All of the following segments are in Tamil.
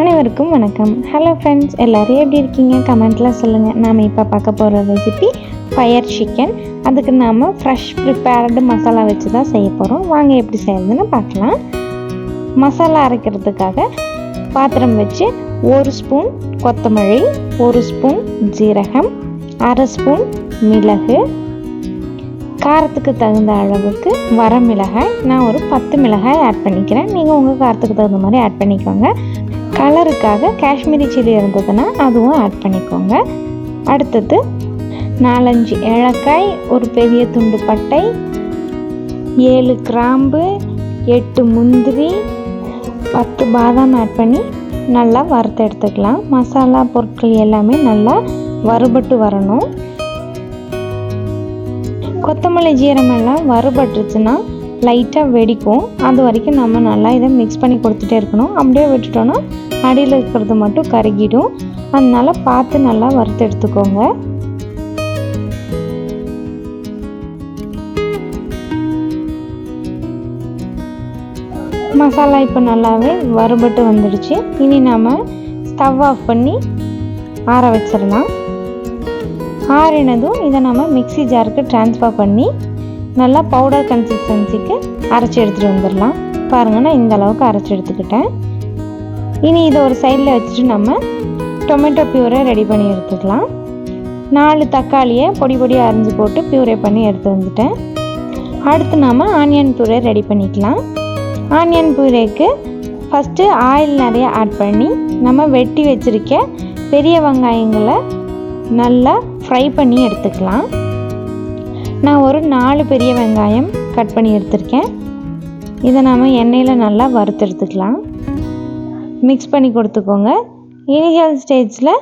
அனைவருக்கும் வணக்கம். ஹலோ ஃப்ரெண்ட்ஸ், எல்லோரும் எப்படி இருக்கீங்க? கமெண்ட்டில் சொல்லுங்கள். நாம் இப்போ பார்க்க போகிற ரெசிபி ஃபயர் சிக்கன். அதுக்கு நாம் ஃப்ரெஷ் ப்ரிப்பேர்டு மசாலா வச்சு தான் செய்ய போகிறோம். வாங்க எப்படி செய்யறதுன்னு பார்க்கலாம். மசாலா அரைக்கிறதுக்காக பாத்திரம் வச்சு 1 ஸ்பூன் கொத்தமல்லி, 1 ஸ்பூன் ஜீரகம், 1/2 ஸ்பூன் மிளகு, காரத்துக்கு தகுந்த அளவுக்கு வரமிளகாய், நான் ஒரு 10 மிளகாய் ஆட் பண்ணிக்கிறேன். நீங்கள் உங்கள் காரத்துக்கு தகுந்த மாதிரி ஆட் பண்ணிக்கோங்க. கலருக்காக காஷ்மீரி சில்லி இருந்ததுன்னா அதுவும் ஆட் பண்ணிக்கோங்க. அடுத்தது 4-5 ஏலக்காய், ஒரு பெரிய துண்டு பட்டை, 7 கிராம்பு, 8 முந்திரி, 10 பாதாம் ஆட் பண்ணி நல்லா வறுத்து எடுத்துக்கலாம். மசாலா பொருட்கள் எல்லாமே நல்லா வறுபட்டு வரணும். கொத்தமல்லி ஜீரமெல்லாம் வறுபட்டுருச்சுன்னா லைட்டாக வெடிக்கும். அது வரைக்கும் நம்ம நல்லா இதை மிக்ஸ் பண்ணி கொடுத்துட்டே இருக்கணும். அப்படியே விட்டுட்டோன்னா அடியில் இருக்கிறது மட்டும் கருகிடும். அதனால பார்த்து நல்லா வறுத்து எடுத்துக்கோங்க. மசாலா இப்போ நல்லாவே வறுபட்டு வந்துடுச்சு. இனி நாம் ஸ்டவ் ஆஃப் பண்ணி ஆற வச்சிடலாம். ஆறினதும் இதை நம்ம மிக்ஸி ஜாருக்கு ட்ரான்ஸ்ஃபர் பண்ணி நல்லா பவுடர் கன்சிஸ்டன்சிக்கு அரைச்சி எடுத்துகிட்டு வந்துடலாம். பாருங்கள், நான் இந்த அளவுக்கு அரைச்சி எடுத்துக்கிட்டேன். இனி இதை ஒரு சைடில் வச்சுட்டு நம்ம டொமேட்டோ பியூரை ரெடி பண்ணி எடுத்துக்கலாம். 4 தக்காளியை பொடி பொடியாக அரிஞ்சு போட்டு பியூரே பண்ணி எடுத்து வந்துட்டேன். அடுத்து நாம் ஆனியன் பியூரே ரெடி பண்ணிக்கலாம். ஆனியன் பியூரேக்கு ஃபஸ்ட்டு ஆயில் நிறைய ஆட் பண்ணி நம்ம வெட்டி வச்சுருக்க பெரிய வெங்காயங்களை நல்லா ஃப்ரை பண்ணி எடுத்துக்கலாம். நான் ஒரு 4 பெரிய வெங்காயம் கட் பண்ணி எடுத்துருக்கேன். இதை நாம் எண்ணெயில் நல்லா வறுத்து எடுத்துக்கலாம். மிக்ஸ் பண்ணி கொடுத்துக்கோங்க. இனிஷியல் ஸ்டேஜில்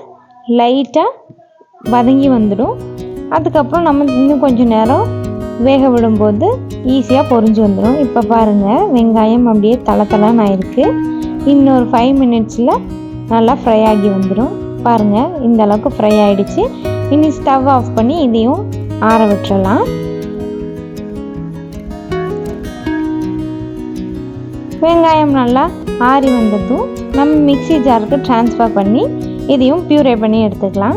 லைட்டாக வதங்கி வந்துடும். அதுக்கப்புறம் நம்ம இன்னும் கொஞ்சம் நேரம் வேக விடும்போது ஈஸியாக பொரிஞ்சு வந்துடும். இப்போ பாருங்கள், வெங்காயம் அப்படியே தளத்தளன்னு ஆயிருக்கு. இன்னொரு 5 மினிட்ஸில் நல்லா ஃப்ரை ஆகி வந்துடும். பாருங்கள், இந்த அளவுக்கு ஃப்ரை ஆகிடுச்சு. இனி ஸ்டவ் ஆஃப் பண்ணி இதையும் ஆற விட்டுறலாம். வெங்காயம் நல்லா ஆறி வந்ததும் நம்ம மிக்ஸி ஜாருக்கு ட்ரான்ஸ்ஃபர் பண்ணி இதையும் பியூரே பண்ணி எடுத்துக்கலாம்.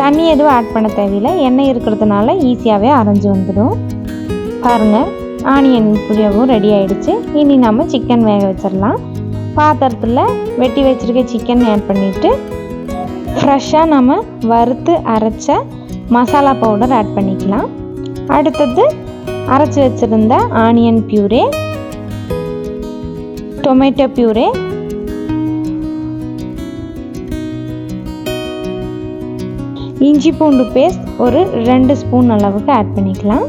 தண்ணி எதுவும் ஆட் பண்ண தேவையில்லை. எண்ணெய் இருக்கிறதுனால ஈஸியாகவே அரைஞ்சி வந்துடும். பாருங்கள், ஆனியன் பியூரேவும் ரெடி ஆகிடுச்சு. இனி நம்ம சிக்கன் வேக வச்சிடலாம். பாத்திரத்தில் வெட்டி வச்சுருக்க சிக்கன் ஆட் பண்ணிவிட்டு ஃப்ரெஷ்ஷாக நம்ம வறுத்து அரைச்ச மசாலா பவுடர் ஆட் பண்ணிக்கலாம். அடுத்தது அரைச்சி வச்சுருந்த ஆனியன் பியூரே, டொமேட்டோ பியூரே, இஞ்சி பூண்டு பேஸ்ட் ஒரு 2 ஸ்பூன் அளவுக்கு ஆட் பண்ணிக்கலாம்.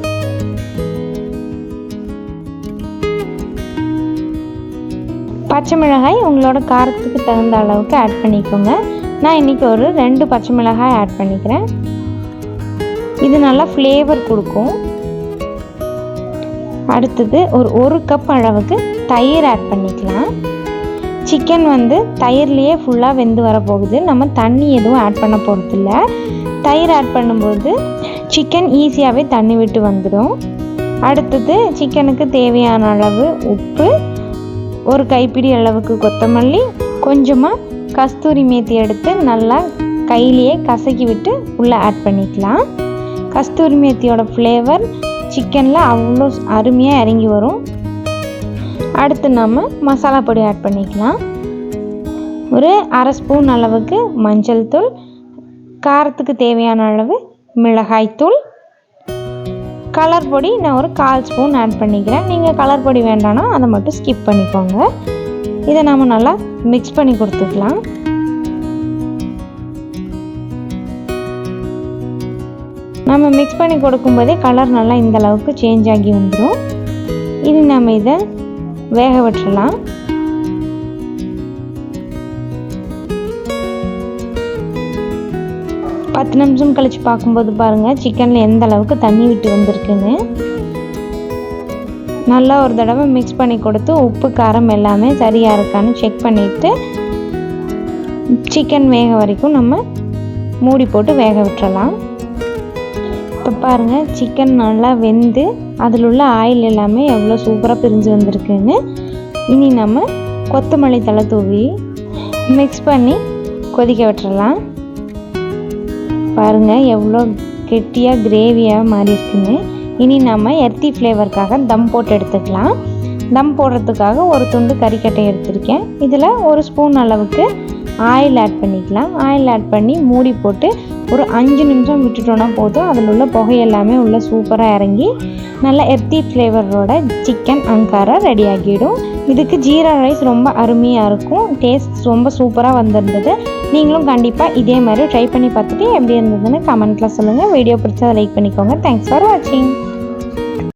பச்சை மிளகாய் உங்களோட காரத்துக்கு தகுந்த அளவுக்கு ஆட் பண்ணிக்கோங்க. நான் இன்றைக்கி ஒரு 2 பச்சை மிளகாய் ஆட் பண்ணிக்கிறேன். இது நல்லா ஃப்ளேவர் கொடுக்கும். அடுத்தது ஒரு கப் அளவுக்கு தயிர் ஆட் பண்ணிக்கலாம். சிக்கன் தயிர்லேயே ஃபுல்லாக வெந்து வரப்போகுது. நம்ம தண்ணி எதுவும் ஆட் பண்ண போகிறதில்ல. தயிர் ஆட் பண்ணும்போது சிக்கன் ஈஸியாகவே தண்ணி விட்டு வந்துடும். அடுத்தது சிக்கனுக்கு தேவையான அளவு உப்பு, ஒரு கைப்பிடி அளவுக்கு கொத்தமல்லி, கொஞ்சமாக கஸ்தூரி மேத்தி எடுத்து நல்லா கையிலேயே கசக்கி விட்டு உள்ளே ஆட் பண்ணிக்கலாம். கஸ்தூரி மேத்தியோட ஃப்ளேவர் சிக்கனில் அவ்வளோ அருமையாக இறங்கி வரும். அடுத்து நம்ம மசாலா பொடி ஆட் பண்ணிக்கலாம். ஒரு 1/2 ஸ்பூன் அளவுக்கு மஞ்சள் தூள், காரத்துக்கு தேவையான அளவு மிளகாய் தூள், கலர் பொடி நான் ஒரு 1/4 ஸ்பூன் ஆட் பண்ணிக்கிறேன். நீங்கள் கலர் பொடி வேண்டாம்னா அதை மட்டும் ஸ்கிப் பண்ணிக்கோங்க. இதை நம்ம நல்லா மிக்ஸ் பண்ணி கொடுத்துக்கலாம். நம்ம மிக்ஸ் பண்ணி கொடுக்கும்போதே கலர் நல்லா இந்த அளவுக்கு சேஞ்ச் ஆகி வந்துடும். இனி நம்ம இதை வேக விட்டுறலாம். பத்து நிமிஷம் கழித்து பார்க்கும்போது பாருங்கள், சிக்கனில் எந்த அளவுக்கு தண்ணி விட்டு வந்திருக்குன்னு. நல்லா ஒரு தடவை மிக்ஸ் பண்ணி கொடுத்து உப்பு காரம் எல்லாமே சரியாக இருக்கான்னு செக் பண்ணிவிட்டு சிக்கன் வேக வரைக்கும் நம்ம மூடி போட்டு வேக விட்டுறலாம். இப்போ பாருங்கள், சிக்கன் நல்லா வெந்து அதில் உள்ள ஆயில் எல்லாமே எவ்வளோ சூப்பராக பிரிஞ்சு வந்திருக்குன்னு. இனி நம்ம கொத்தமல்லி தழை தூவி மிக்ஸ் பண்ணி கொதிக்க விட்டுறலாம். பாருங்கள் எவ்வளோ கெட்டியாக கிரேவியாக மாறி இருக்குன்னு. இனி நம்ம எர்த்தி ஃப்ளேவருக்காக தம் போட்டு எடுத்துக்கலாம். தம் போடுறதுக்காக ஒரு துண்டு கறிக்கட்டை எடுத்திருக்கேன். இதில் ஒரு ஸ்பூன் அளவுக்கு ஆயில் ஆட் பண்ணிக்கலாம். ஆயில் ஆட் பண்ணி மூடி போட்டு ஒரு 5 நிமிஷம் விட்டுட்டோன்னா போதும். அதில் உள்ள புகை எல்லாமே உள்ள சூப்பராக இறங்கி நல்ல எர்த்தி ஃப்ளேவரோட சிக்கன் அங்காரா ரெடி ஆகிடும். இதுக்கு ஜீரா ரைஸ் ரொம்ப அருமையாக இருக்கும். டேஸ்ட் ரொம்ப சூப்பராக வந்திருந்தது. நீங்களும் கண்டிப்பாக இதே மாதிரி ட்ரை பண்ணி பார்த்துட்டு எப்படி இருந்ததுன்னு கமெண்ட்டில் சொல்லுங்கள். வீடியோ பிடிச்சதை லைக் பண்ணிக்கோங்க. தேங்க்ஸ் ஃபார் வாட்சிங்.